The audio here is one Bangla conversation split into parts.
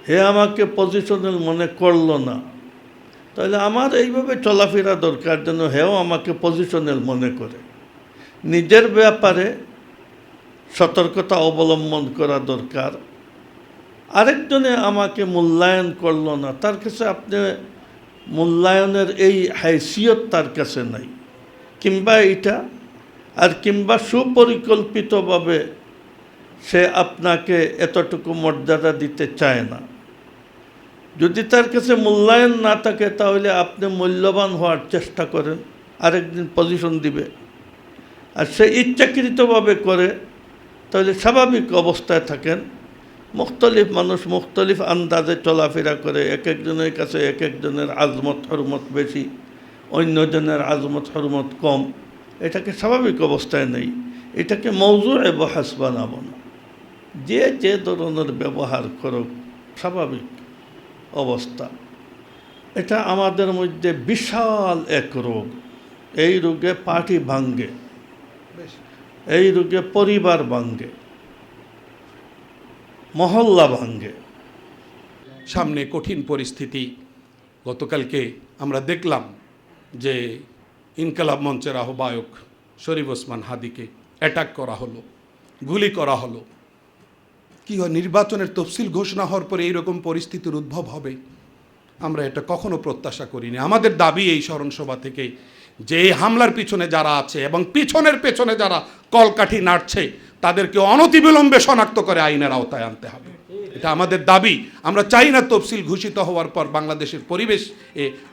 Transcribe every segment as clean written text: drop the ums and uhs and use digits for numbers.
হে আমাকে পজিশনাল মনে করলো না, তাহলে আমার এইভাবে চলাফেরা দরকার যেন হেও আমাকে পজিশনাল মনে করে। নিজের ব্যাপারে সতর্কতা অবলম্বন করা দরকার। আরেকজনে আমাকে মূল্যায়ন করলো না, তার কাছে আপনি মূল্যায়নের এই হাইসিয়ত তার কাছে নাই, কিংবা এইটা আর কিংবা সুপরিকল্পিতভাবে সে আপনাকে এতটুকু মর্যাদা দিতে চায় না। যদি তার কাছে মূল্যায়ন না থাকে তাহলে আপনি মূল্যবান হওয়ার চেষ্টা করেন, আরেকদিন পজিশন দিবে। আর সে ইচ্ছাকৃতভাবে করে তাহলে স্বাভাবিক অবস্থায় থাকেন। মুখতলিফ মানুষ মুখতলিফ আন্দাজে চলাফেরা করে, এক একজনের কাছে এক একজনের আজমত হরমত বেশি, অন্যজনের আজমত হরমত কম। এটাকে স্বাভাবিক অবস্থায় নেই, এটাকে মওজুয়ে বহাস বানাবো না। যে যে ধরনের ব্যবহার করুক স্বাভাবিক অবস্থা। এটা আমাদের মধ্যে বিশাল এক রোগ। এই রোগে পার্টি ভাঙ্গে, এই রোগে পরিবার ভাঙ্গে, মহল্লা ভাঙ্গে। সামনে কঠিন পরিস্থিতি। গতকালকে আমরা দেখলাম যে ইনকালাব মঞ্চের আহ্বায়ক শরীফ ওসমান হাদিকে অ্যাটাক করা হলো, গুলি করা হলো। কি হয়, নির্বাচনের তফসিল ঘোষণা হওয়ার পরে এইরকম পরিস্থিতির উদ্ভব হবে আমরা এটা কখনো প্রত্যাশা করিনি। আমাদের দাবি এই স্মরণসভা থেকে যে হামলার পিছনে যারা আছে এবং পিছনের পেছনে যারা কলকাঠি নাড়ছে তাদেরকে অনতিবিলম্বে শনাক্ত করে আইনের আওতায় আনতে হবে। এটা আমাদের দাবি। আমরা চাই না তফসিল ঘোষিত হওয়ার পর বাংলাদেশের পরিবেশ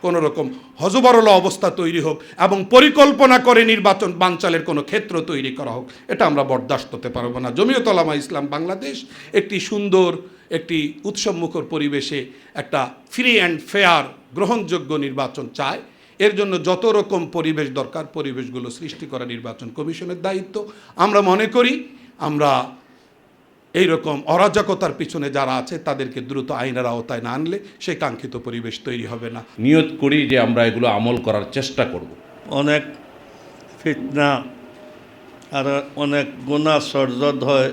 কোনো রকম হযবরল অবস্থা তৈরি হোক এবং পরিকল্পনা করে নির্বাচন বানচালের কোনো ক্ষেত্র তৈরি করা হোক, এটা আমরা বরদাস্ত করতে পারবো না। জমিয়ত উলামা ইসলাম বাংলাদেশ একটি সুন্দর, একটি উৎসবমুখর পরিবেশে একটা ফ্রি অ্যান্ড ফেয়ার গ্রহণযোগ্য নির্বাচন চায়। এর জন্য যত রকম পরিবেশ দরকার পরিবেশগুলো সৃষ্টি করা নির্বাচন কমিশনের দায়িত্ব। আমরা মনে করি আমরা এই রকম অরাজকতার পিছনে যারা আছে তাদেরকে দ্রুত আইনের আওতায় না আনলে সেই কাঙ্ক্ষিত পরিবেশ তৈরি হবে না। নিয়ত করি যে আমরা এগুলো আমল করার চেষ্টা করব। অনেক ফিতনা আর অনেক গুনাহ সর্জদ হয়।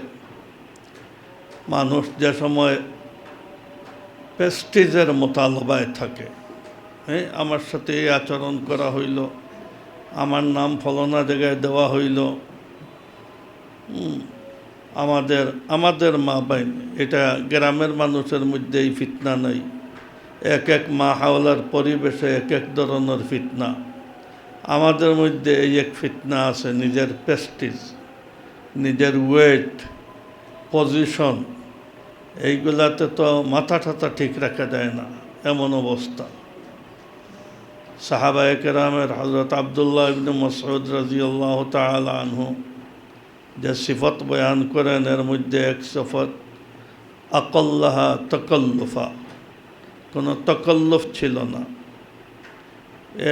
মানুষ যে সময় প্রেস্টিজের মোতালবায় থাকে, হ্যাঁ, আমার সাথে এই আচরণ করা হইল, আমার নাম ফলনা জায়গায় দেওয়া হইল, আমাদের মা বাইন, এটা গ্রামের মানুষের মধ্যে এই ফিতনা নাই। এক এক মা হাওলার পরিবেশে এক এক ধরনের ফিতনা। আমাদের মধ্যে এই এক ফিতনা আছে, নিজের প্রেস্টিজ, নিজের ওয়েট, পজিশন, এইগুলাতে তো মাথা ঠাতা ঠিক রাখা যায় না, এমন অবস্থা। সাহাবায়ে কেরামের হযরত আব্দুল্লাহ ইবনে মাসউদ রাদিয়াল্লাহু তাআলা আনহু যে সিফত বয়ান করেন, এর মধ্যে এক সিফত আকাল্লাহা তাকাল্লুফা, কোনো তাকাল্লুফ ছিল না।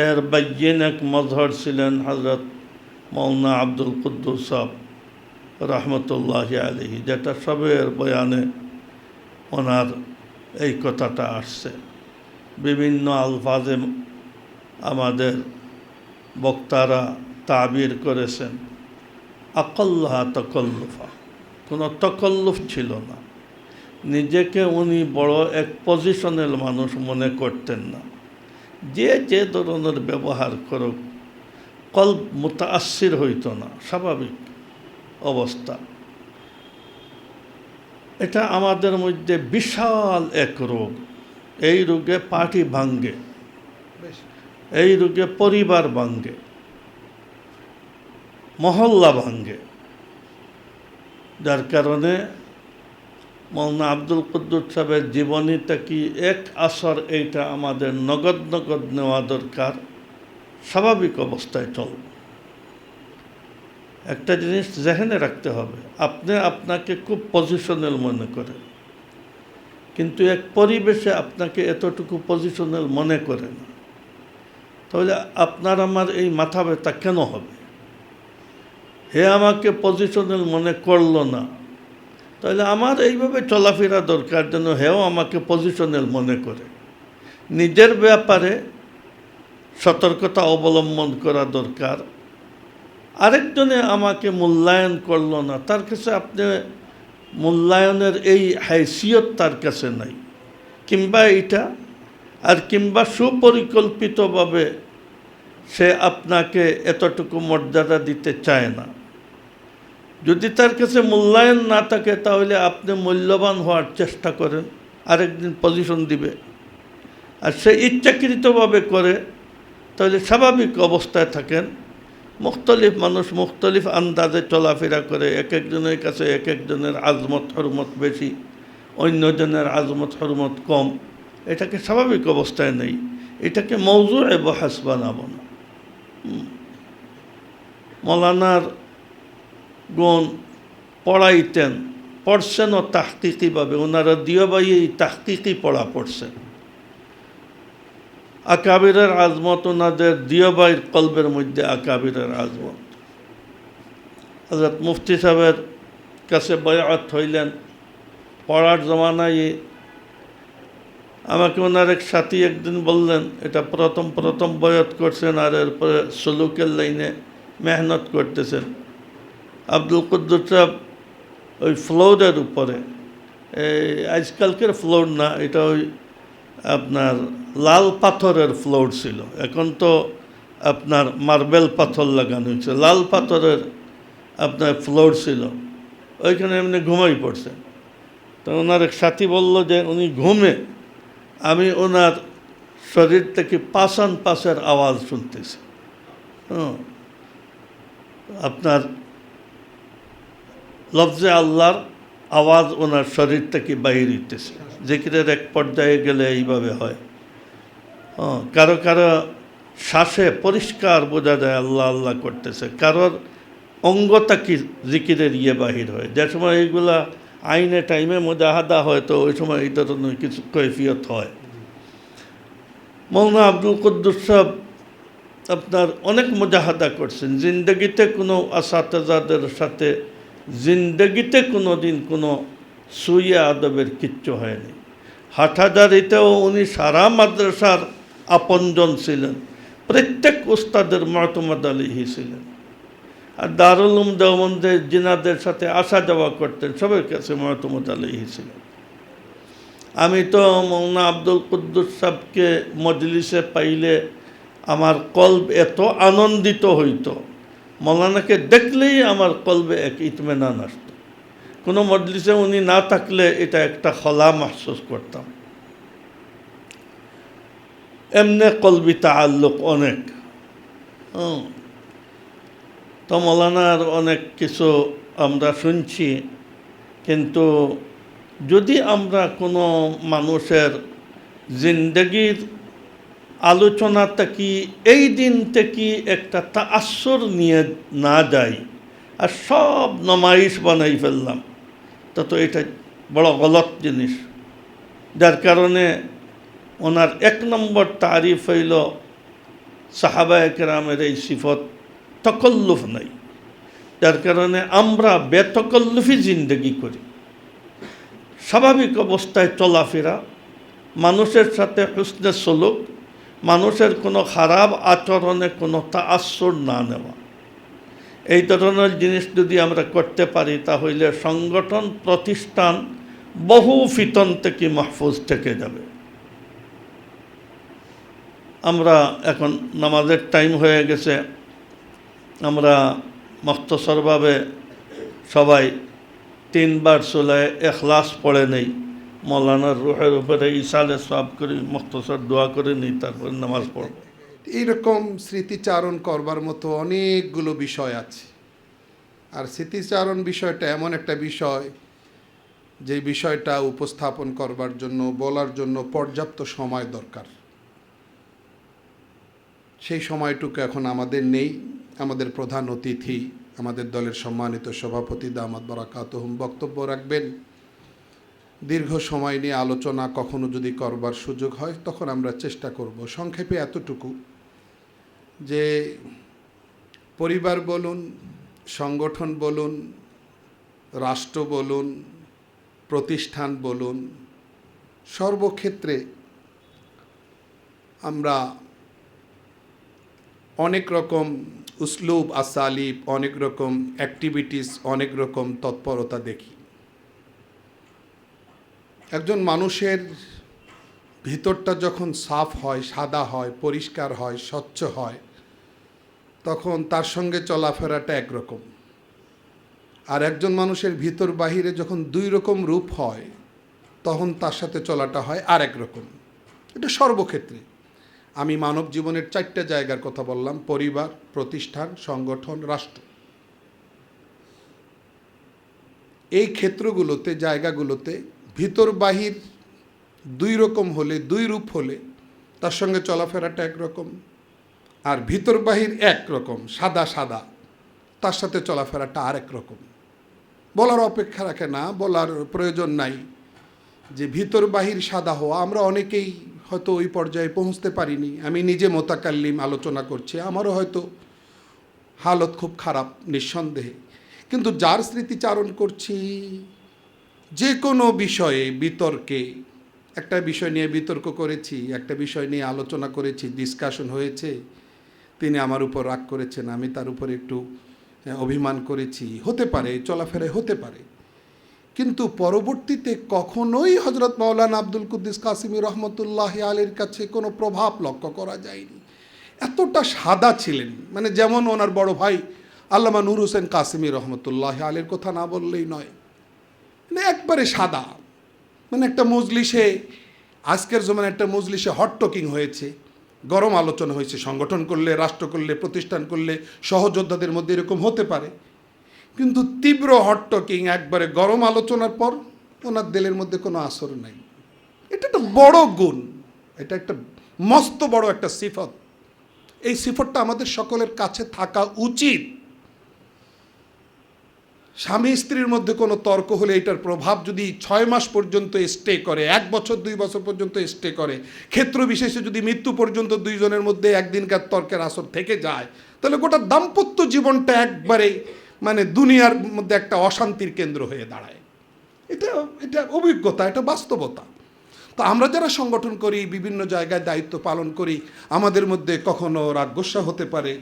এর বাইয়িন এক মজহর ছিলেন হযরত মাওলানা আব্দুল কুদ্দুস সাহেব রহমতুল্লাহি আলাইহি, যেটা সবের বয়ানে ওনার এই কথাটা আসছে। বিভিন্ন আলফাজে আমাদের বক্তারা তাবির করেছেন। আকাল্লাহা তাকাল্লুফা, কোনো তাকাল্লুফ ছিল না। নিজেকে উনি বড় এক পজিশনাল মানুষ মনে করতেন না। যে যে ধরনের ব্যবহার করুক কলব মুতাআসসির হইত না, স্বাভাবিক অবস্থা। এটা আমাদের মধ্যে বিশাল এক রোগ। এই রোগে পার্টি ভাঙ্গে, এই রোগে পরিবার ভাঙ্গে, মহল্লা ভাঙ্গে। যার কারণে মাওলানা আব্দুল কুদ্দুস সাহেবের জীবনীটা কি এক আসর, এইটা আমাদের নগদ নগদ নেওয়া দরকার, স্বাভাবিক অবস্থায় চলব। একটা জিনিস জেহেনে রাখতে হবে, আপনি আপনাকে খুব পজিশনাল মনে করেন, কিন্তু এক পরিবেশে আপনাকে এতটুকু পজিশনাল মনে করে না, তাহলে আপনার আমার এই মাথা ব্যথা কেন হবে? হে আমাকে পজিশনাল মনে করলো না, তাহলে আমার এইভাবে চলাফেরা দরকার যেন হেও আমাকে পজিশনাল মনে করে। নিজের ব্যাপারে সতর্কতা অবলম্বন করা দরকার। আরেকজনে আমাকে মূল্যায়ন করলো না, তার কাছে আপনি মূল্যায়নের এই হাইসিয়ত তার কাছে নাই, কিংবা এইটা, আর কিংবা সুপরিকল্পিতভাবে সে আপনাকে এতটুকু মর্যাদা দিতে চায় না। যদি তার কাছে মূল্যায়ন না থাকে তাহলে আপনি মূল্যবান হওয়ার চেষ্টা করেন, আরেকদিন পজিশন দিবে। আর সে ইচ্ছাকৃতভাবে করে তাহলে স্বাভাবিক অবস্থায় থাকেন। মুখতলিফ মানুষ মুখতলিফ আন্দাজে চলাফেরা করে, এক একজনের কাছে এক একজনের আজমত হরমত বেশি, অন্যজনের আজমত হরমত কম। এটাকে স্বাভাবিক অবস্থায় নেই, এটাকে মৌজুয়ে বহাস বানাবো না। মৌলানার গুণ পড়াইতেন, পড়ছেনও তাহকিকিভাবে। ওনারা দিয়াবাই এই তাহকিকি পড়া পড়ছেন। আকাবিরের আজমত ওনাদের দিয়াবাইয়ের কলবের মধ্যে আকাবিরের আজমত। হযরত মুফতি সাহেবের কাছে বয়াত হইলেন পড়ার জমানায়। আমাকে ওনার এক সাথী একদিন বললেন, এটা প্রথম বয়াত করছেন আর এরপরে সলুকের লাইনে মেহনত করতেছেন। আব্দুল কুদ্দুস সাহেব ওই ফ্লোরের উপরে, আজকালকের ফ্লোর না, এটা ওই আপনার লাল পাথরের ফ্লোর ছিল। এখন তো আপনার মার্বেল পাথর লাগানো হয়েছে, লাল পাথরের আপনার ফ্লোর ছিল। ওইখানে এমনি ঘুমাই পড়ছেন। তো ওনার এক সাথী বলল যে উনি ঘুমে আমি ওনার শরীর থেকে পাশান পাশের আওয়াজ শুনতেছি। আপনার লফজে আল্লাহর আওয়াজ ওনার শরীর থেকে বাইরে হইতেছে। জিকিরের এক পর্যায়ে গেলে এইভাবে হয়। কারো কারো শ্বাসে পরিষ্কার বোঝা যায় আল্লাহ আল্লাহ করতেছে, কারোর অঙ্গটা কি জিকিরের বাহির হয়। যে সময় এইগুলা আইনে টাইমে মুজাহাদা হয়, তো ওই সময় এই ধরনের কিছু কৈফিয়ত হয়। মৌলানা আব্দুল কুদ্দুস সাহেব আপনার অনেক মুজাহাদা করছেন। জিন্দগিতে কোনো আসাতেজাদের সাথে জিন্দগিতে কোনো দিন কোনো সুইয়া আদবের কিচ্ছু হয়নি। হাটহাজারিতেও উনি সারা মাদ্রাসার আপনজন ছিলেন, প্রত্যেক উস্তাদের মুতামাদ আলাইহি ছিলেন। আর দারুল উলুম দেওবন্দে জিনাদের সাথে আসা যাওয়া করতেন, সবার কাছে মুতামাদ আলাইহি ছিলেন। আমি তো মৌলানা আব্দুল কুদ্দুস সাহেবকে মজলিসে পাইলে আমার কলব এত আনন্দিত হইত, মৌলানাকে দেখলেই আমার কলবে এক ইতমিনান আসত। কোনো মজলিসে উনি না থাকলে এটা একটা খলা মাহসুস করতাম। এমনি কলবি তাআল্লুক অনেক। তো মৌলানার অনেক কিছু আমরা শুনছি, কিন্তু যদি আমরা কোনো মানুষের জিন্দগির আলোচনা থেকে এই দিন থেকে একটা তাআসসুর নিয়ে না যাই আর সব নমাইশ বানাই ফেললাম, তো এটা বড় গলত জিনিস। যার কারণে ওনার এক নম্বর তারিফ হইল সাহাবায়ে কেরামের এই সিফত, তকল্লুফ নাই। যার কারণে আমরা বেতকল্লুফি জিন্দগি করি, স্বাভাবিক অবস্থায় চলাফেরা, মানুষের সাথে হুসনে সলুক, মানুষের কোনো খারাপ আচরণে কোনো তাআসসুর না নেওয়া। এই ধরনের জিনিস যদি আমরা করতে পারি তাহলে সংগঠন প্রতিষ্ঠান বহু ফিতন থেকে মাহফুজ থেকে যাবে। আমরা এখন নামাজের টাইম হয়ে গেছে, আমরা মুখতসরভাবে সবাই 3 বার সূরা ইখলাস পড়ে নেই, মৌলানার রুহের উপরে ইসালে সওয়াব করে মুখতসর দোয়া করে নিই, তারপর নামাজ পড়ব। এইরকম স্মৃতিচারণ করবার মতো অনেকগুলো বিষয় আছে। আর স্মৃতিচারণ বিষয়টা এমন একটা বিষয়, যে বিষয়টা উপস্থাপন করবার জন্য, বলার জন্য পর্যাপ্ত সময় দরকার। সেই সময়টুকু এখন আমাদের নেই। আমাদের প্রধান অতিথি, আমাদের দলের সম্মানিত সভাপতি দামাত বারাকাতুহুম বক্তব্য রাখবেন। দীর্ঘ সময় নিয়ে আলোচনা কখনো যদি করবার সুযোগ হয় তখন আমরা চেষ্টা করব। সংক্ষেপে এতটুকু যে পরিবার বলুন, সংগঠন বলুন, রাষ্ট্র বলুন, প্রতিষ্ঠান বলুন, সর্বক্ষেত্রে আমরা অনেক রকম উসলুব আসালিব, অনেক রকম অ্যাক্টিভিটিস, অনেক রকম তৎপরতা দেখি। একজন মানুষের ভিতরটা যখন সাফ হয়, সাদা হয়, পরিষ্কার হয়, স্বচ্ছ হয়, তখন তার সঙ্গে চলাফেরাটা একরকম। আর একজন মানুষের ভিতর বাহিরে যখন দুই রকম রূপ হয়, তখন তার সাথে চলাটা হয় আর এক রকম। এটা সর্বক্ষেত্রে। আমি মানব জীবনের 4টা জায়গার কথা বললাম: পরিবার, প্রতিষ্ঠান, সংগঠন, রাষ্ট্র। এই ক্ষেত্রগুলোতে, জায়গাগুলোতে ভিতর বাহির দুই রকম হলে, দুই রূপ হলে তার সঙ্গে চলাফেরাটা একরকম। আর ভিতর বাহির একরকম, সাদা সাদা, তার সাথে চলাফেরাটা আরেক রকম। বলার অপেক্ষা রাখে না, বলার প্রয়োজন নাই যে ভিতর বাহির সাদা হওয়া। আমরা অনেকেই হয়তো ওই পর্যায়ে পৌঁছতে পারিনি। আমি নিজে মোতাকাল্লিম, আলোচনা করছি, আমারও হয়তো হালত খুব খারাপ নিঃসন্দেহে। কিন্তু যার স্মৃতিচারণ করছি, যে কোনো বিষয়ে বিতর্কে, একটা বিষয় নিয়ে বিতর্ক করেছি, একটা বিষয় নিয়ে আলোচনা করেছি, ডিসকাশন হয়েছে, তিনি আমার উপর রাগ করেছেন, আমি তার উপর একটু অভিমান করেছি, হতে পারে, চলাফেরায় হতে পারে। কিন্তু পরবর্তীতে কখনোই হজরত মাওলানা আব্দুল কুদ্দুস কাসিমি রহমতুল্লাহ আলীর কাছে কোনো প্রভাব লক্ষ্য করা যায়নি। এতটা সাদা ছিলেন, মানে যেমন ওনার বড় ভাই আল্লামা নূর হোসেন কাসিমি রহমতুল্লাহ আলীর কথা না বললেই নয়। মানে একবারে সাদা। মানে একটা মজলিসে, আজকের জমানে একটা মজলিসে হট টকিং হয়েছে, গরম আলোচনা হয়েছে। সংগঠন করলে, রাষ্ট্র করলে, প্রতিষ্ঠান করলে সহযোদ্ধাদের মধ্যে এরকম হতে পারে, কিন্তু তীব্র হট টকিং, একবারে গরম আলোচনার পর ওনার দিলের মধ্যে কোনো আসর নাই। এটা একটা বড় গুণ, এটা একটা মস্ত বড় একটা সিফত। এই সিফতটা আমাদের সকলের কাছে থাকা উচিত। স্বামী স্ত্রীর মধ্যে কোনো তর্ক হলে এটার প্রভাব যদি 6 মাস পর্যন্ত স্টে করে, 1 বছর 2 বছর পর্যন্ত স্টে করে, ক্ষেত্র বিশেষে যদি মৃত্যু পর্যন্ত দুইজনের মধ্যে একদিনকার তর্কের আসর থেকে যায়, তাহলে গোটা দাম্পত্য জীবনটা একবারে মানে দুনিয়ার মধ্যে একটা অশান্তির কেন্দ্র হয়ে দাঁড়ায়। এটা অভিজ্ঞতা, এটা বাস্তবতা। তো আমরা যারা সংগঠন করি, বিভিন্ন জায়গায় দায়িত্ব পালন করি, আমাদের মধ্যে কখনো রাগগোস্বা হতে পারে,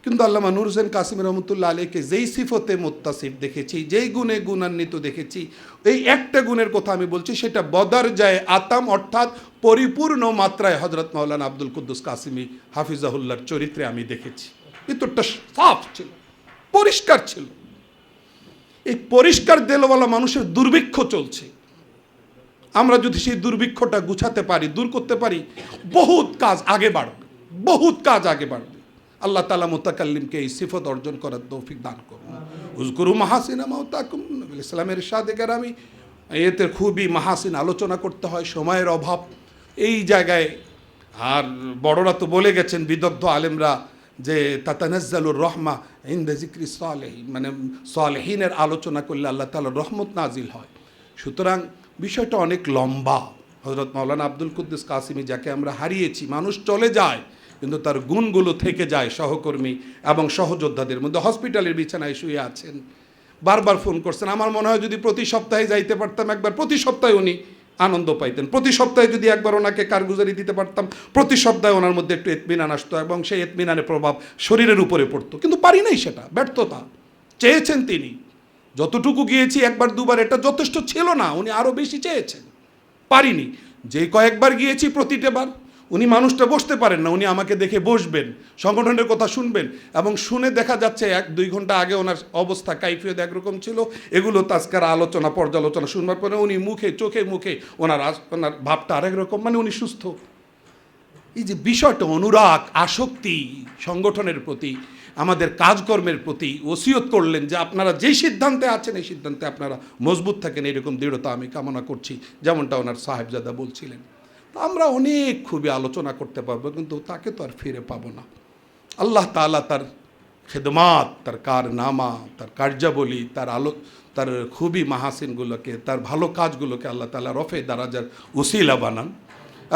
কিন্তু আল্লামা নূর হোসেন কাসিম রহমতুল্লাহ আলাইকে যেই সিফতে মুত্তাসিফ দেখেছি, যেই গুণে গুণান্বিত দেখেছি, এই একটা গুণের কথা আমি বলছি, সেটা বদর যায় আতাম, অর্থাৎ পরিপূর্ণ মাত্রায় হজরত মাওলানা আব্দুল কুদ্দুস কাসিমি হাফিজাহুল্লাহর চরিত্রে আমি দেখেছি। ভিতরটা সাফ ছিল, পরিষ্কার ছিল। এই পরিষ্কার দেলওয়ালা মানুষের দুর্ভিক্ষ চলছে। আমরা যদি সেই দুর্ভিক্ষটা গুছাতে পারি, দূর করতে পারি, বহুত কাজ আগে বাড়বে, বহুত কাজ আগে বাড়বে। আল্লাহ তাআলা মুতাকাল্লিমকে এই সিফত অর্জন করার তৌফিক দান করুন। উযকুরু মাহাসিনা মাওতাকুম, নবী ইসলামের ইরশাদে কেরামি। এতে খুবই মাহাসিন আলোচনা করতে হয়, সময়ের অভাব এই জায়গায়। আর বড়রা তো বলে গেছেন, বিদগ্ধ আলেমরা, যে তাতানাজ্জালুর রহমা ইনদা যিকরি সালেহিন, মানে সালেহিনের আলোচনা করলে আল্লাহ তাআলার রহমত নাজিল হয়। সুতরাং বিষয়টা অনেক লম্বা। হযরত মাওলানা আব্দুল কুদ্দুস কাসিমি, যাকে আমরা হারিয়েছি, মানুষ চলে যায় কিন্তু তার গুণগুলো থেকে যায় সহকর্মী এবং সহযোদ্ধাদের মধ্যে। হসপিটালের বিছানায় শুয়ে আছেন, বারবার ফোন করছেন। আমার মনে হয় যদি প্রতি সপ্তাহে যাইতে পারতাম একবার, প্রতি সপ্তাহে উনি আনন্দ পাইতেন। প্রতি সপ্তাহে যদি একবার ওনাকে কারগুজারি দিতে পারতাম, প্রতি সপ্তাহে ওনার মধ্যে একটু ইতমিনান আসতো এবং সেই ইতমিনানের প্রভাব শরীরের উপরে পড়তো। কিন্তু পারি নাই, সেটা ব্যর্থতা। চেয়েছেন তিনি, যতটুকু গিয়েছি একবার দুবার, এটা যথেষ্ট ছিল না, উনি আরও বেশি চেয়েছেন, পারিনি। যে কয়েকবার গিয়েছি প্রতিটা বার উনি মানুষটা বসতে পারেন না, উনি আমাকে দেখে বসবেন, সংগঠনের কথা শুনবেন, এবং শুনে দেখা যাচ্ছে 1-2 ঘন্টা আগে ওনার অবস্থা কাইফিয়ত একরকম ছিল। এগুলো তাজকারা আলোচনা, পর্যালোচনা শুনবার পরে উনি চোখে মুখে ওনার ভাবটা আরেক রকম, মানে উনি সুস্থ। এই যে বিষয়টা, অনুরাগ, আসক্তি সংগঠনের প্রতি, আমাদের কাজকর্মের প্রতি ওসিয়ত করলেন যে আপনারা যেই সিদ্ধান্তে আছেন এই সিদ্ধান্তে আপনারা মজবুত থাকেন, এরকম দৃঢ়তা আমি কামনা করছি, যেমনটা ওনার সাহেবজাদা বলছিলেন। আমরা অনেক খুবই আলোচনা করতে পারবো, কিন্তু তাকে তো আর ফিরে পাবো না। আল্লাহ তাআলা তার খেদমাত, তার কারনামা, তার কার্যাবলী, তার খুবই মাহাসিনগুলোকে, তার ভালো কাজগুলোকে আল্লাহ তাআলা রফে দারাজার উসিলা বানান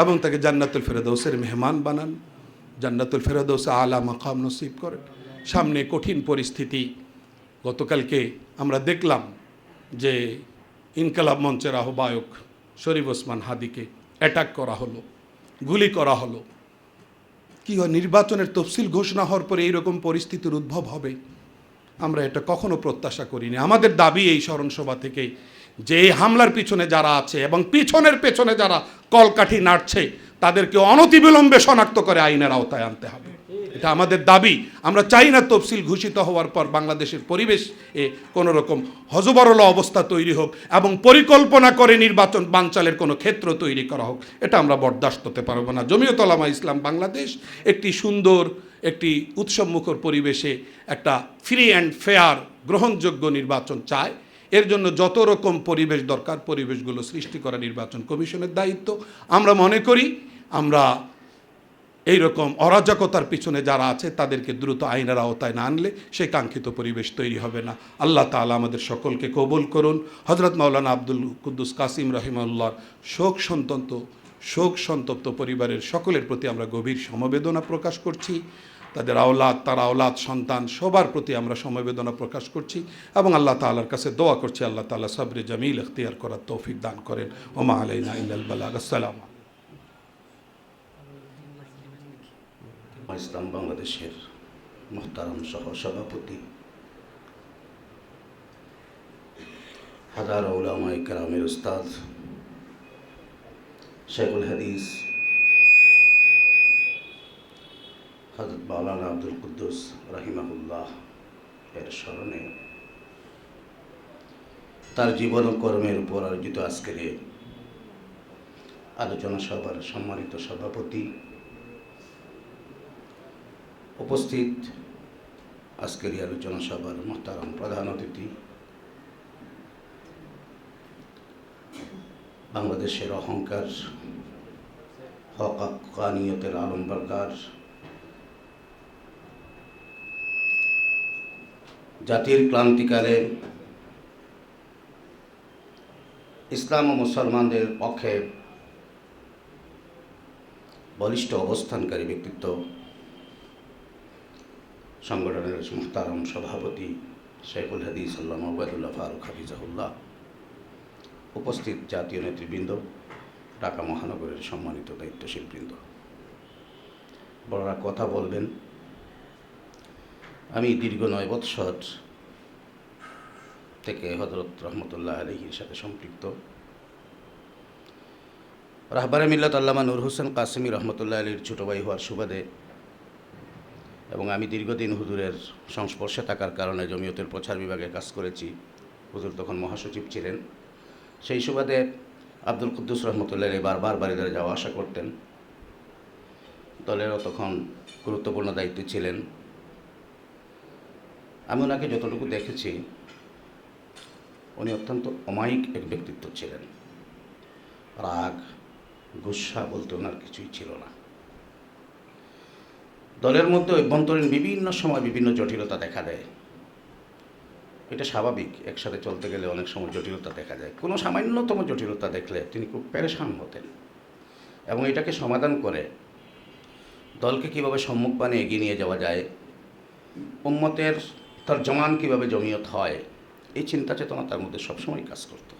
এবং তাকে জান্নাতুল ফেরদৌসের মেহমান বানান, জান্নাতুল ফেরদৌসে আলা মাকাম নসিব করেন। সামনে কঠিন পরিস্থিতি। গতকালকে আমরা দেখলাম যে ইনকালাব মঞ্চের আহ্বায়ক শরীফ ওসমান হাদিকে অ্যাটাক করা হলো, গুলি করা হলো। কি হয়, নির্বাচনের তফসিল ঘোষণা হওয়ার পরে এইরকম পরিস্থিতির উদ্ভব হবে, আমরা এটা কখনো প্রত্যাশা করিনি। আমাদের দাবি এই স্মরণসভা থেকে যে এই হামলার পিছনে যারা আছে এবং পিছনের পেছনে যারা কলকাঠি নাড়ছে তাদেরকে অনতিবিলম্বে শনাক্ত করে আইনের আওতায় আনতে হবে। এটা আমাদের দাবি। আমরা চাই না তফসিল ঘোষিত হওয়ার পর বাংলাদেশের পরিবেশ কোনো রকম হযবরল অবস্থা তৈরি হোক এবং পরিকল্পনা করে নির্বাচন বানচালের কোনো ক্ষেত্র তৈরি করা হোক, এটা আমরা বরদাস্ত করতে পারবো না। জমিয়ত উলামা ইসলাম বাংলাদেশ একটি সুন্দর, একটি উৎসবমুখর পরিবেশে একটা ফ্রি অ্যান্ড ফেয়ার গ্রহণযোগ্য নির্বাচন চায়। এর জন্য যত রকম পরিবেশ দরকার, পরিবেশগুলো সৃষ্টি করা নির্বাচন কমিশনের দায়িত্ব। আমরা মনে করি আমরা এই রকম অরাজকতার পিছনে যারা আছে তাদেরকে দ্রুত আইনের আওতায় না আনলে সেই কাঙ্ক্ষিত পরিবেশ তৈরি হবে না। আল্লাহ তাআলা আমাদের সকলকে কবুল করুন। হযরত মাওলানা আব্দুল কুদ্দুস কাসিম রাহিমাহুল্লাহর শোক সন্তপ্ত পরিবারের সকলের প্রতি আমরা গভীর সমবেদনা প্রকাশ করছি। তাদের আওলাদ, তার আওলাদ, সন্তান সবার প্রতি আমরা সমবেদনা প্রকাশ করছি এবং আল্লাহ তাআলার কাছে দোয়া করছি আল্লাহ তাআলা সবরে জামিল ইখতিয়ার করার তৌফিক দান করেন। ওমা আলাইনা ইল্লাল বালাগ। আসসালামু আলাইকুম। ইসলাম বাংলাদেশের মুহতারাম সহ সভাপতি, হাজার উলামায়ে কেরামের উস্তাদ শেখুল হাদিস হযরত মাওলানা আব্দুল কুদ্দুস রাহিমাহুল্লাহ এর স্মরণে তার জীবন ও কর্মের উপর আয়োজিত আজকের এই আলোচনা সভার সম্মানিত সভাপতি, উপস্থিত আজকের এই আলোচনা সভার মুহতারাম প্রধান অতিথি, বাংলাদেশের অহংকার, হকানিয়তের আলমবরদার, জাতির ক্লান্তিকালে ইসলাম ও মুসলমানদের পক্ষে বলিষ্ঠ অবস্থানকারী ব্যক্তিত্ব, সংগঠনের মুহতারাম সভাপতি শেখুল হাদিস আল্লামা ওবায়দুল্লাহ ফারুক হাফিজাহুল্লাহ, উপস্থিত জাতীয় নেতৃবৃন্দ, ঢাকা মহানগরের সম্মানিত দায়িত্বশীল বৃন্দ, বড়রা কথা বলবেন। আমি দীর্ঘ 9 বৎসর থেকে হযরত রহমতুল্লাহ আলাইহির সাথে সম্পৃক্ত। রাহবারে মিল্লাত আল্লামা নূর হোসেন কাসেমী রহমতুল্লাহ আলাইহির ছোটো ভাই হওয়ার সুবাদে এবং আমি দীর্ঘদিন হুজুরের সংস্পর্শে থাকার কারণে জমিয়তের প্রচার বিভাগে কাজ করেছি। হুজুর তখন মহাসচিব ছিলেন। সেই সুবাদে আব্দুল কুদ্দুস রহমতুল্লাহ আলাইহি বারবার বাড়িতে যাওয়া আসা করতেন। দলেরও তখন গুরুত্বপূর্ণ দায়িত্বে ছিলেন। আমি ওনাকে যতটুকু দেখেছি, উনি অত্যন্ত অমায়িক এক ব্যক্তিত্ব ছিলেন। রাগ, গুসা বলতে ওনার কিছুই ছিল না। দলের মধ্যে অভ্যন্তরীণ বিভিন্ন সময় বিভিন্ন জটিলতা দেখা দেয়, এটা স্বাভাবিক। একসাথে চলতে গেলে অনেক সময় জটিলতা দেখা যায়। কোনো সামান্যতম জটিলতা দেখলে তিনি খুব পেরেশান হতেন এবং এটাকে সমাধান করে দলকে কীভাবে সম্মুখপানে এগিয়ে নিয়ে যাওয়া যায়, উম্মতের তার জমান কীভাবে জমিয়ত হয়, এই চিন্তা চেতনা তার মধ্যে সবসময় কাজ করত।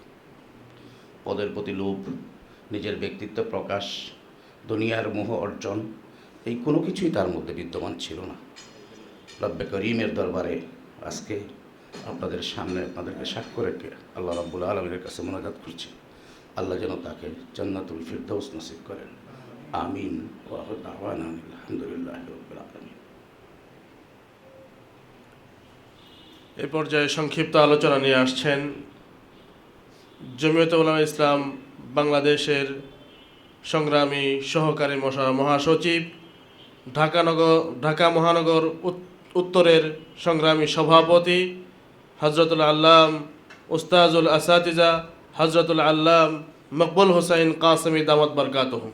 পদের প্রতি লোভ, নিজের ব্যক্তিত্ব প্রকাশ, দুনিয়ার মোহ অর্জন, এই কোনো কিছুই তার মধ্যে বিদ্যমান ছিল না। রব্বে করিমের দরবারে আজকে আপনাদের সামনে আপনাদেরকে সাক্ষ্য রেখে আল্লাহ রাব্বুল আলামিনের কাছে মোনাজাত করছি, আল্লাহ যেন তাকে জান্নাতুল ফিরদাউস নসিব করেন। আমিন। ওয়া আখিরু দাওয়ানা আলহামদুলিল্লাহি রাব্বিল আলামিন। এ পর্যায়ে সংক্ষিপ্ত আলোচনা নিয়ে আসছেন জমিয়তে উলামা ইসলাম বাংলাদেশের সংগ্রামী সহকারী মহাসচিব, ঢাকা মহানগর উত্তরের সংগ্রামী সভাপতি হযরতুল আল্লাম উস্তাজুল আসাতিজা হযরতুল আল্লাম মকবুল হোসাইন কাসেমী দামাত বরকাতুহু।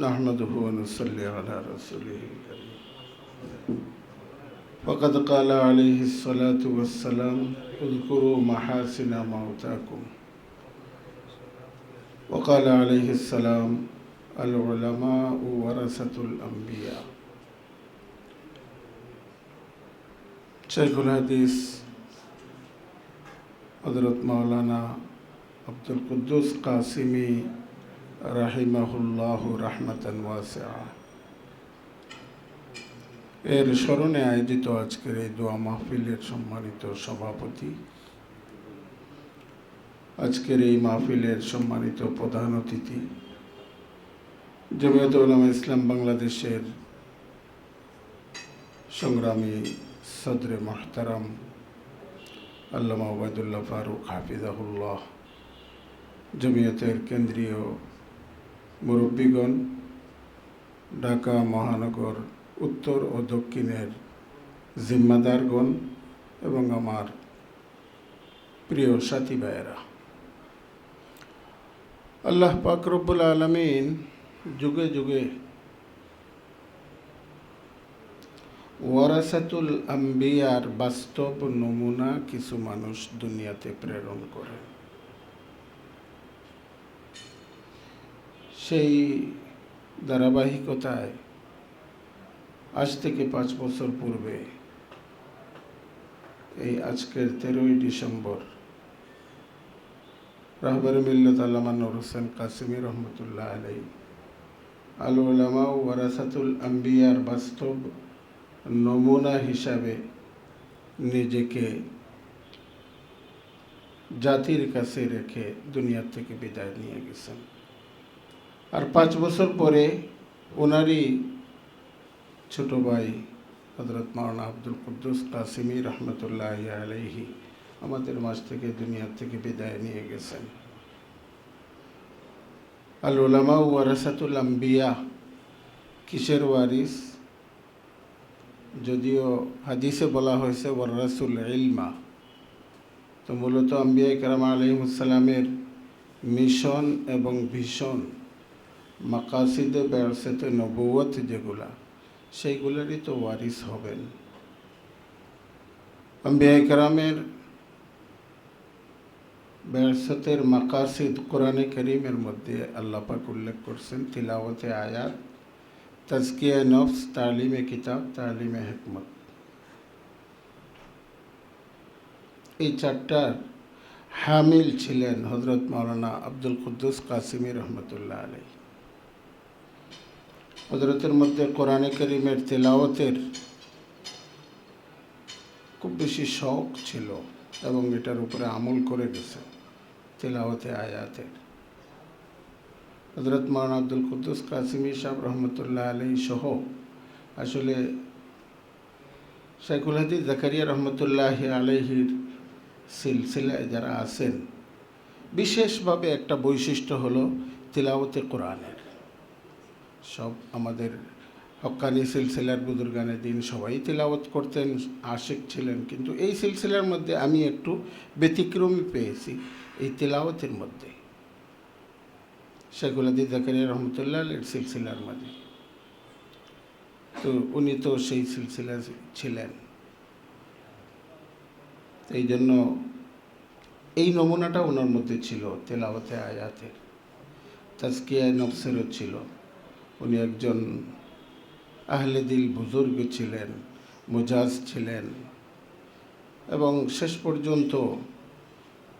نحمده ونصلي على رسوله الكريم وقد قال عليه الصلاة والسلام اذكروا محاسن موتاكم وقال عليه السلام العلماء ورثة الأنبياء। শেখুল হাদিস হযরত মাওলানা আব্দুল কুদ্দুস কাসিমি রাহিমাহুল্লাহ রাহমাতান ওয়াসিআ এর স্মরণে আয়োজিত আজকের এই দোয়া মাহফিলের সম্মানিত সভাপতি, আজকের এই মাহফিলের সম্মানিত প্রধান অতিথি, জমিয়ত উলামা ইসলাম বাংলাদেশের সংগ্রামী সদরে মাহতারাম আল্লামা ওবায়দুল্লাহ ফারুক হাফিজাহুল্লাহ, জমিয়তের কেন্দ্রীয় মুরব্বীগণ, ঢাকা মহানগর উত্তর ও দক্ষিণের জিম্মাদারগণ এবং আমার প্রিয় সাথী ভাইয়েরা, আল্লাহ পাক রব্বুল আলামিন যুগে যুগে ওয়ারাসাতুল আম্বিয়ার বাস্তব নমুনা কিছু মানুষ দুনিয়াতে প্রেরণ করে। সেই ধারাবাহিকতায় আজ থেকে 5 বছর পূর্বে এই আজকের 13ই ডিসেম্বর রাহবারে মিল্লাত আল্লামা নূর হোসেন কাসিমি রহমতুল্লাহ আলাইহি আল উলামা ওয়ারাসাতুল আম্বিয়ার বাস্তব নমুনা হিসাবে নিজেকে জাতির কাছে রেখে দুনিয়ার থেকে বিদায় নিয়ে গেছেন। আর 5 বছর পরে ওনারই ছোট ভাই হযরত মাওলানা আব্দুল কুদ্দুস কাসিমি রহমতুল্লাহ আলাইহি আমাদের মাঝ থেকে দুনিয়ার থেকে বিদায় নিয়ে গেছেন। আল উলামা ওয়ারাসাতুল আম্বিয়া কিসের ওয়ারিস? যদিও হাদিসে বলা হয়েছে ওয়ারাসুল ইলমা, তো মূলত আম্বিয়া কেরাম আলাইহিমুসসালামের মিশন এবং ভীষণ মাকাসিদে বেরসেতে নবুয়ত যেগুলা, সেইগুলোরই তো ওয়ারিস হবেন। আম্বিয়া কেরামের বেরসতের মাকাসিদ কোরআনে কারীমের মধ্যে আল্লাহ পাক উল্লেখ করছেন তিলাওয়াতে আয়াত, তাজকিয়া নফস, তালিমে কিতাব, তালিমে হিকমত। এই 4টার হামিল ছিলেন হযরত মাওলানা আব্দুল কুদ্দুস কাসিমি রহমতুল্লাহ আলাইহি। হযরতের মধ্যে কোরআনে কারীমের তেলাওয়াতের খুব বেশি শখ ছিল এবং এটার উপরে আমল করে গেছে তেলাওয়াতে আয়াতের। হযরত মাওলানা আব্দুল কুদ্দুস কাসিমি সাহেব রহমতুল্লাহ আলাইহি সহ আসলে শাইখুল হাদিস জাকারিয়া রহমতুল্লাহ আলাইহির সিলসিলায় যারা আছেন, বিশেষভাবে একটা বৈশিষ্ট্য হলো তিলাওয়াতে কোরআনের। সব আমাদের হক্কানি সিলসিলার বুজুর্গানে দিন সবাই তিলাওয়াত করতেন, আশিক ছিলেন, কিন্তু এই সিলসিলার মধ্যে আমি একটু ব্যতিক্রমী পেয়েছি এই তিলাওয়াতের মধ্যে, শাইখুল হাদিস জাকারিয়া রহমতুল্লাহ আলাইহির সিলসিলার মধ্যে। তো উনি তো সেই সিলসিলা ছিলেন, এই জন্য এই নমুনাটা ওনার মধ্যে ছিল তেলাওয়াতে আয়াতের। তাজকিয়ায়ে নফসেরও ছিল। উনি একজন আহলে দিল বুজুর্গ ছিলেন, মুজাজ ছিলেন এবং শেষ পর্যন্ত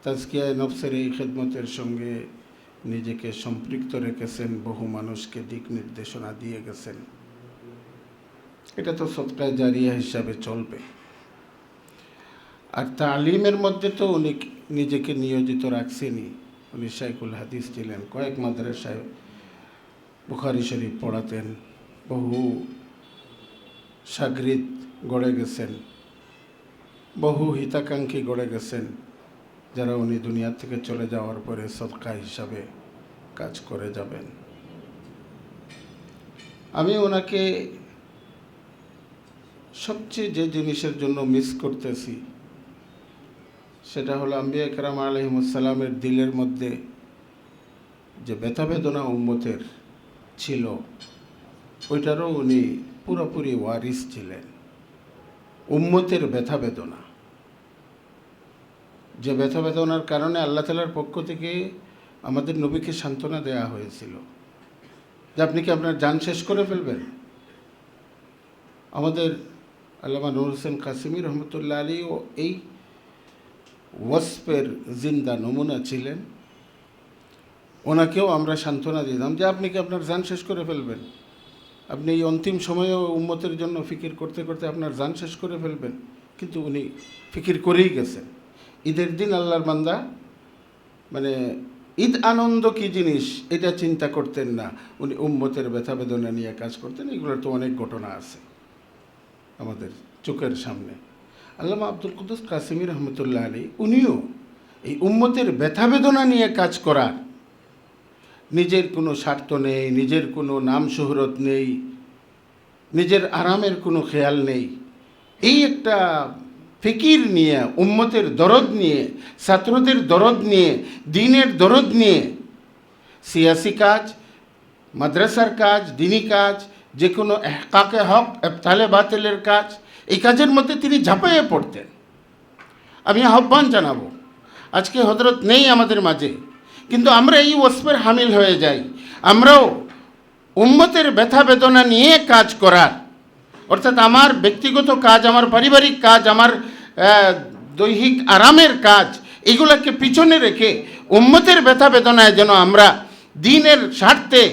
তাজকিয়ায়ে নফসের এই খিদমতের সঙ্গে নিজেকে সম্পৃক্ত রেখেছেন, বহু মানুষকে দিক নির্দেশনা দিয়ে গেছেন। এটা তো সদকায়ে জারিয়া হিসাবে চলবে। আর তালিমের মধ্যে তো উনি নিজেকে নিয়োজিত রাখছেনই। উনি শাইখুল হাদিস ছিলেন, কয়েক মাদ্রাসায় বুখারী শরীফ পড়াতেন, বহু শাগরিদ গড়ে গেছেন, বহু হিতাকাঙ্ক্ষী গড়ে গেছেন, যারা উনি দুনিয়া থেকে চলে যাওয়ার পরে সদকা হিসাবে কাজ করে যাবেন। আমি ওনাকে সবচেয়ে যে জিনিসের জন্য মিস করতেছি সেটা হলো আম্বিয়া কেরাম আলাইহিমুসসালামের দিলের মধ্যে যে ব্যথা বেদনা উম্মতের ছিল, ওইটারও উনি পুরোপুরি ওয়ারিস ছিলেন। উম্মতের ব্যথা বেদনা, যে ব্যথা বেদনার কারণে আল্লাহ তাআলার পক্ষ থেকে আমাদের নবীকে সান্ত্বনা দেয়া হয়েছিল যে আপনি কি আপনার জান শেষ করে ফেলবেন। আমাদের আল্লামা নূর হোসেন কাসিমি রহমতুল্লাহ আলাইহি এই ওয়াসফের জিন্দা নমুনা ছিলেন। ওনাকেও আমরা সান্ত্বনা দিলাম যে আপনি কি আপনার জান শেষ করে ফেলবেন? আপনি এই অন্তিম সময়েও উম্মতের জন্য ফিকির করতে করতে আপনার জান শেষ করে ফেলবেন? কিন্তু উনি ফিকির করেই গেছেন। ঈদের দিন আল্লাহর বান্দা মানে ঈদ আনন্দ কি জিনিস এটা চিন্তা করতেন না, উনি উম্মতের ব্যথা বেদনা নিয়ে কাজ করতেন। এগুলোর তো অনেক ঘটনা আছে আমাদের চোখের সামনে। আল্লামা আব্দুল কুদ্দুস কাসেমী রহমতুল্লাহ আলী উনিও এই উম্মতের ব্যথা বেদনা নিয়ে কাজ করার, নিজের কোনো স্বার্থ নেই, নিজের কোনো নাম শোহরত নেই, নিজের আরামের কোনো খেয়াল নেই, এই একটা ফিকির নিয়ে, উম্মতের দরদ নিয়ে, ছাত্রদের দরদ নিয়ে, দ্বীনের দরদ নিয়ে সিয়াসি কাজ, মাদ্রাসার কাজ, দ্বীনি কাজ, যে কোনো এহকাকে হক, এবতালে বাতিলের কাজ, এই কাজের মধ্যে তিনি ঝাঁপাইয়ে পড়তেন। আমি আহ্বান জানাবো, আজকে হযরত নেই আমাদের মাঝে, কিন্তু আমরা এই ওয়াসফের হামিল হয়ে যাই। আমরাও উম্মতের ব্যথা বেদনা নিয়ে কাজ করার, অর্থাৎ আমার ব্যক্তিগত কাজ, আমার পারিবারিক কাজ, আমার দৈহিক আরামের কাজ, এগুলোকে পিছনে রেখে উম্মতের ব্যথা বেদনায় যেন আমরা দ্বীনের স্বার্থে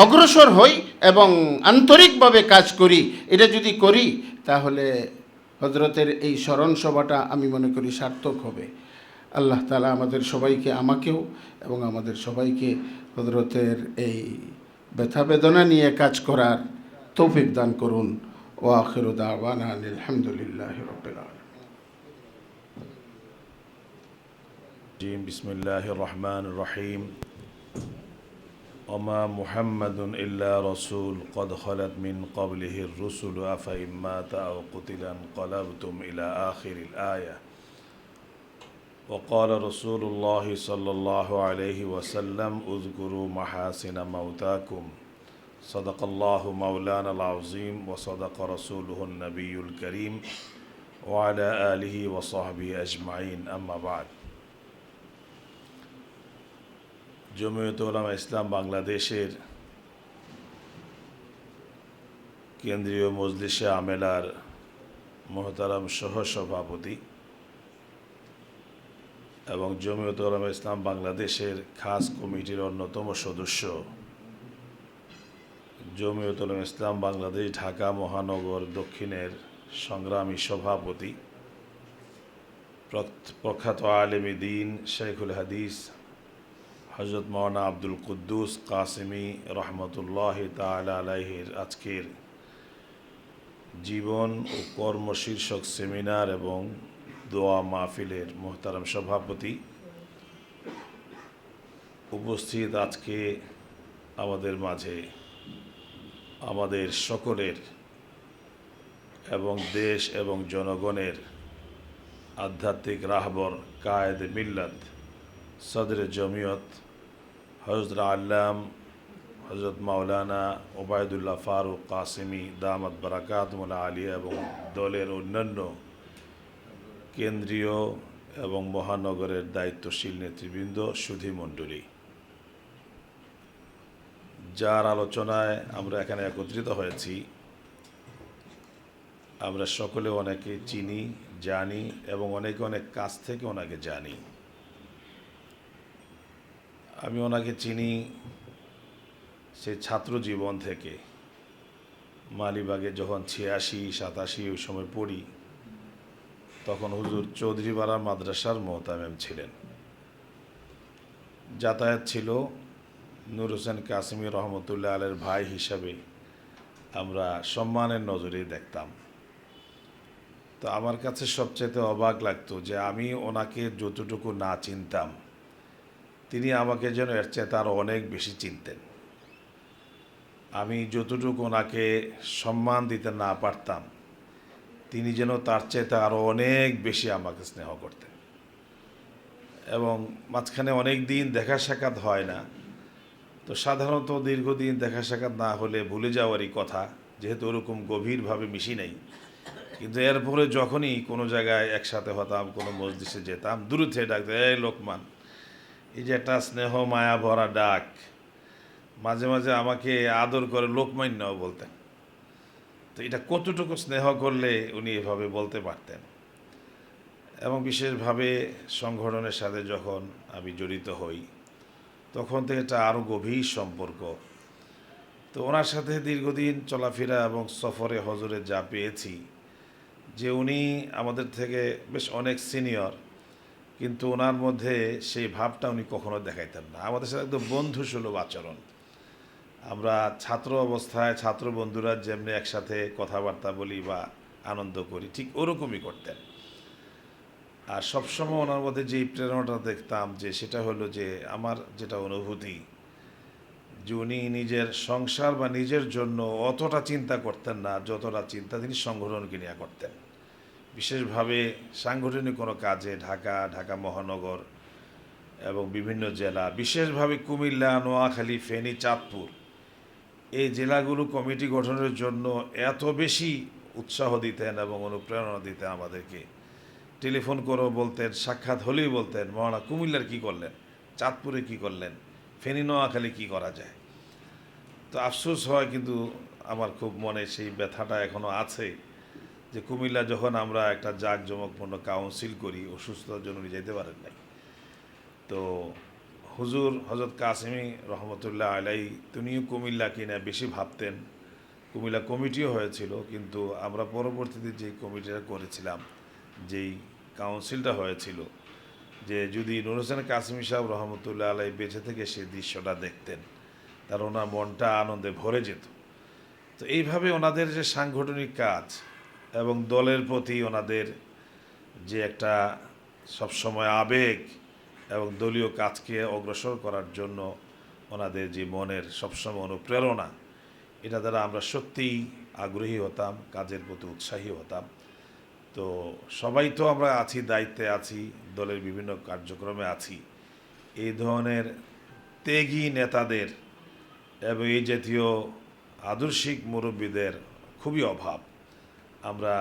অগ্রসর হই এবং আন্তরিকভাবে কাজ করি। এটা যদি করি তাহলে হযরতের এই স্মরণ সভাটা আমি মনে করি সার্থক হবে। আল্লাহ তাআলা আমাদের সবাইকে, আমাকেও এবং আমাদের সবাইকে হযরতের এই ব্যথা বেদনা নিয়ে কাজ করার তৌফিক দান করুন। ওয়া আখিরু দাওয়ানা আলহামদুলিল্লাহি রাব্বিল আলামিন। বিসমিল্লাহির রহমানির রহিম। ওমা মুহাম্মাদুন ইল্লা রাসূল ক্বাদ খালাত মিন ক্বাবলিহির রুসুল আফা ইম্মাতা আও কুতিলা ইনকালাবতুম ইলা আখিরিল আয়া। وقال رسول الله صلى الله عليه وسلم اذكروا محاسن موتاكم صدق الله مولانا العظيم وصدق رسوله النبي الكريم وعلى آله وصحبه أجمعين أما بعد। জমিয়তে উলামা ইসলাম বাংলাদেশের কেন্দ্রীয় মজলিসে আমেলার মোহতারাম সহসভাপতি এবং জমিয়তে উলামা ইসলাম বাংলাদেশের খাস কমিটির অন্যতম সদস্য, জমিয়তে উলামা ইসলাম বাংলাদেশ ঢাকা মহানগর দক্ষিণের সংগ্রামী সভাপতি, প্রখ্যাত আলেমী দ্বীন শেখুল হাদিস হযরত মাওলানা আব্দুল কুদ্দুস কাসেমী রহমতুল্লাহি তাআলা আলাইহির আজকের জীবন ও কর্ম শীর্ষক সেমিনার এবং দোয়া মাহফিলের মোহতারাম সভাপতি, উপস্থিত আজকে আমাদের মাঝে আমাদের সকলের এবং দেশ এবং জনগণের আধ্যাত্মিক রাহবর, কায়েদ মিল্লাত, সদরে জমিয়ত হযরত আল্লাম হযরত মাওলানা ওবায়দুল্লাহ ফারুক কাসেমী দামাত বারাকাতুহুল আলিয়া এবং দলের অন্যান্য কেন্দ্রীয় এবং মহানগরের দায়িত্বশীল নেতৃবৃন্দ, সুধীমণ্ডলী, যার আলোচনায় আমরা এখানে একত্রিত হয়েছি, আমরা সকলে ওনাকে চিনি, জানি এবং অনেকে অনেক কাছ থেকে ওনাকে জানি। আমি ওনাকে চিনি সেই ছাত্র জীবন থেকে। মালিবাগে যখন 86-87 ওই সময় পড়ি, তখন হুজুর চৌধুরীপাড়া মাদ্রাসার মোহতামেম ছিলেন। যাতায়াত ছিল নূর হোসেন কাসেমী রহমতুল্লাহ আলের ভাই হিসাবে আমরা সম্মানের নজরে দেখতাম। তো আমার কাছে সবচেয়ে অবাক লাগতো যে আমি ওনাকে যতটুকু না চিনতাম, তিনি আমাকে যেন এর চেয়ে তার অনেক বেশি চিনতেন। আমি যতটুকু ওনাকে সম্মান দিতে না পারতাম, তিনি যেন তার চেয়ে আরও অনেক বেশি আমাকে স্নেহ করতেন। এবং মাঝখানে অনেক দিন দেখা সাক্ষাৎ হয় না, তো সাধারণত দীর্ঘদিন দেখা সাক্ষাৎ না হলে ভুলে যাওয়ারই কথা, যেহেতু ওরকম গভীরভাবে মিশি নাই। কিন্তু এরপরে যখনই কোনো জায়গায় একসাথে হতাম, কোনো মসজিদে যেতাম, দূর থেকে ডাকতে, এই লোকমান, এই যে একটা স্নেহ মায়া ভরা ডাক, মাঝে মাঝে আমাকে আদর করে লোকমান্যও বলতেন। তো এটা কতটুকু স্নেহ করলে উনি এভাবে বলতে পারতেন। এবং বিশেষভাবে সংগঠনের সাথে যখন আমি জড়িত হই তখন থেকে এটা আরও গভীর সম্পর্ক। তো ওনার সাথে দীর্ঘদিন চলাফেরা এবং সফরে হজরে যা পেয়েছি, যে উনি আমাদের থেকে বেশ অনেক সিনিয়র, কিন্তু ওনার মধ্যে সেই ভাবটা উনি কখনো দেখাইতেন না। আমাদের সাথে একদম বন্ধুসুলভ আচরণ। আমরা ছাত্র অবস্থায় ছাত্র বন্ধুরা যেমনি একসাথে কথাবার্তা বলি বা আনন্দ করি, ঠিক ওরকমই করতেন। আর সবসময় ওনার মধ্যে যেই প্রেরণাটা দেখতাম, যে সেটা হলো যে আমার যেটা অনুভূতি, যে উনি নিজের সংসার বা নিজের জন্য অতটা চিন্তা করতেন না যতটা চিন্তা তিনি সংগঠনকে নিয়ে করতেন। বিশেষভাবে সাংগঠনিক কোনো কাজে ঢাকা মহানগর এবং বিভিন্ন জেলা, বিশেষভাবে কুমিল্লা, নোয়াখালী, ফেনী, চাঁদপুর, এই জেলাগুলো কমিটি গঠনের জন্য এত বেশি উৎসাহ দিতেন এবং অনুপ্রেরণা দিতেন আমাদেরকে। টেলিফোন করেও বলতেন, সাক্ষাৎ হলেই বলতেন, মহানা কুমিল্লার কী করলেন, চাঁদপুরে কী করলেন, ফেনী নোয়াখালী কী করা যায়। তো আফসোস হয়, কিন্তু আমার খুব মনে সেই ব্যথাটা এখনও আছে, যে কুমিল্লা যখন আমরা একটা জাঁকজমকপূর্ণ কাউন্সিল করি, অসুস্থতার জন্য উনি যেতে পারেন নাই। তো হুজুর হজরত কাসেমি রহমতুল্লাহ আলাই, তিনিও কুমিল্লাকে নিয়ে বেশি ভাবতেন। কুমিল্লা কমিটিও হয়েছিল, কিন্তু আমরা পরবর্তীতে যে কমিটিটা করেছিলাম, যেই কাউন্সিলটা হয়েছিল, যে যদি নুর হোসেন কাসেমি সাহেব রহমতুল্লাহ আলাই বেঁচে থেকে সেই দৃশ্যটা দেখতেন, তার ওনার মনটা আনন্দে ভরে যেত। তো এইভাবে ওনাদের যে সাংগঠনিক কাজ এবং দলের প্রতি ওনাদের যে একটা সবসময় আবেগ এবং দলীয় কাজকে অগ্রসর করার জন্য ওনাদের যে মনের সবসময় অনুপ্রেরণা, এটা দ্বারা আমরা সত্যিই আগ্রহী হতাম, কাজের প্রতি উৎসাহী হতাম। তো সবাই তো আমরা আছি, দায়িত্বে আছি, দলের বিভিন্ন কার্যক্রমে আছি। এই ধরনের ত্যাগী নেতাদের এবং এই জাতীয় আদর্শিক মুরব্বীদের খুবই অভাব। আমরা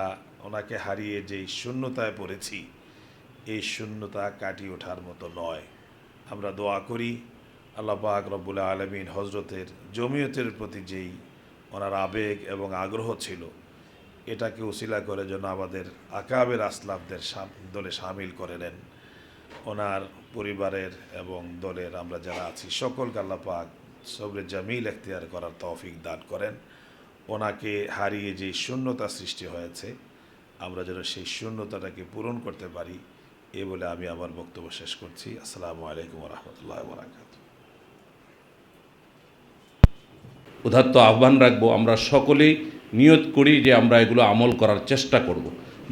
ওনাকে হারিয়ে যেই শূন্যতায় পড়েছি, এই শূন্যতা কাটিয়ে ওঠার মতো নয়। আমরা দোয়া করি আল্লাহ পাক রব্বুল আলামিন হজরতের জমিয়তের প্রতি যেই ওনার আবেগ এবং আগ্রহ ছিল, এটাকে উসিলা করে যেন আমাদের আকাবের আসলাফদের দলে সামিল করে নেন। ওনার পরিবারের এবং দলের আমরা যারা আছি সকলকে আল্লাহ পাক সবরে জামিল এখতিয়ার করার তৌফিক দান করেন। ওনাকে হারিয়ে যে শূন্যতা সৃষ্টি হয়েছে, আমরা যেন সেই শূন্যতাটাকে পূরণ করতে পারি, এ বলে আমি আমার বক্তব্য শেষ করছি। আসসালামু আলাইকুম রহমতুল্লাহ বারাকাতুহু। উদাত্ত আহ্বান রাখবো, আমরা সকলেই নিয়ত করি যে আমরা এগুলো আমল করার চেষ্টা করব।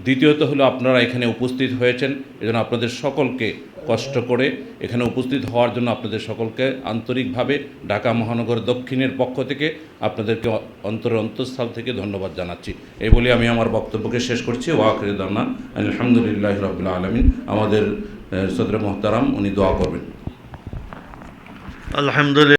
দ্বিতীয়ত হলো, আপনারা এখানে উপস্থিত হয়েছেন, এজন্য আপনাদের সকলকে কষ্ট করে এখানে উপস্থিত হওয়ার জন্য আপনাদের সকলকে আন্তরিকভাবে ঢাকা মহানগর দক্ষিণের পক্ষ থেকে আপনাদেরকে অন্তরের অন্তঃস্থল থেকে ধন্যবাদ জানাচ্ছি। এই বলে আমি আমার বক্তব্যকে শেষ করছি। ওয়াখির দাওয়ানা আলহামদুলিল্লাহ রাব্বিল আলামিন। আমাদের সদর মুহতারাম উনি দোয়া করবেন। আলহামদুলিল্লাহ।